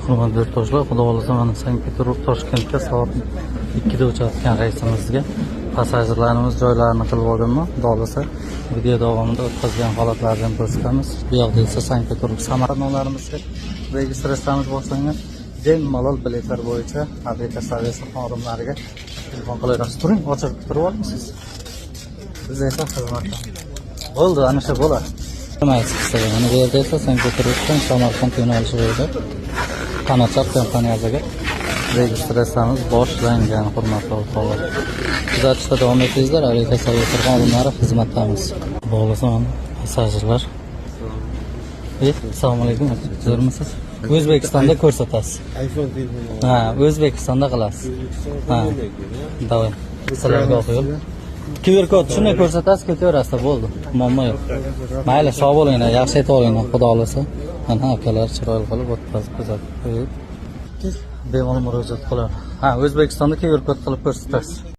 Hurmatli yurtdoshlar, xudo xohlasa mana Sankt-Peterburg Toshkentga soat 2 da uchayotgan reysimizga passajirlarimiz joylarini qilib oldimmi? Xudo xohlasa video davomida o'tkazgan holatlardan ko'rsatamiz. Bu yoqda esa Sankt-Peterburg Samarqandlarimizga registratsiyamiz boshlangan. Bemalol biletlar bo'yicha aviakassa xodimlariga telefon qilaverasiz. Turing, ochib turib olmisiz? Biz esa xizmatda. Bo'ldi, ana shu bo'ladi. Mana bu yerda esa Sankt-Peterburgdan Samarqand yo'nalishi bo'yicha qanotlar kompaniyasiga registratsiyamiz boshlangan. Hurmatli o'rtoqlar, kuzatishda davom etingizlar. Aviakassa xodimlari xizmatdamiz. Bo'lsin passajirlar. Assalomu alaykum. Zo'rmisiz? O'zbekistonda ko'rsatasiz. iPhone telefoni. Ha, O'zbekistonda qilasiz. Ha. Davay. Sizlarga o'xshaydi. QR kod shunday ko'rsatasiz, ketaverasiz, bo'ldi. Muammo yo'q. Mayli, sog' bo'linglar, yaxshi aytib olinglar, xudo xolasa. Mana akalar chiroyli qilib o'tkazib kuzatib qo'yib bemalol murojaat qiladi. Ha, O'zbekistonda QR kod qilib ko'rsatasiz.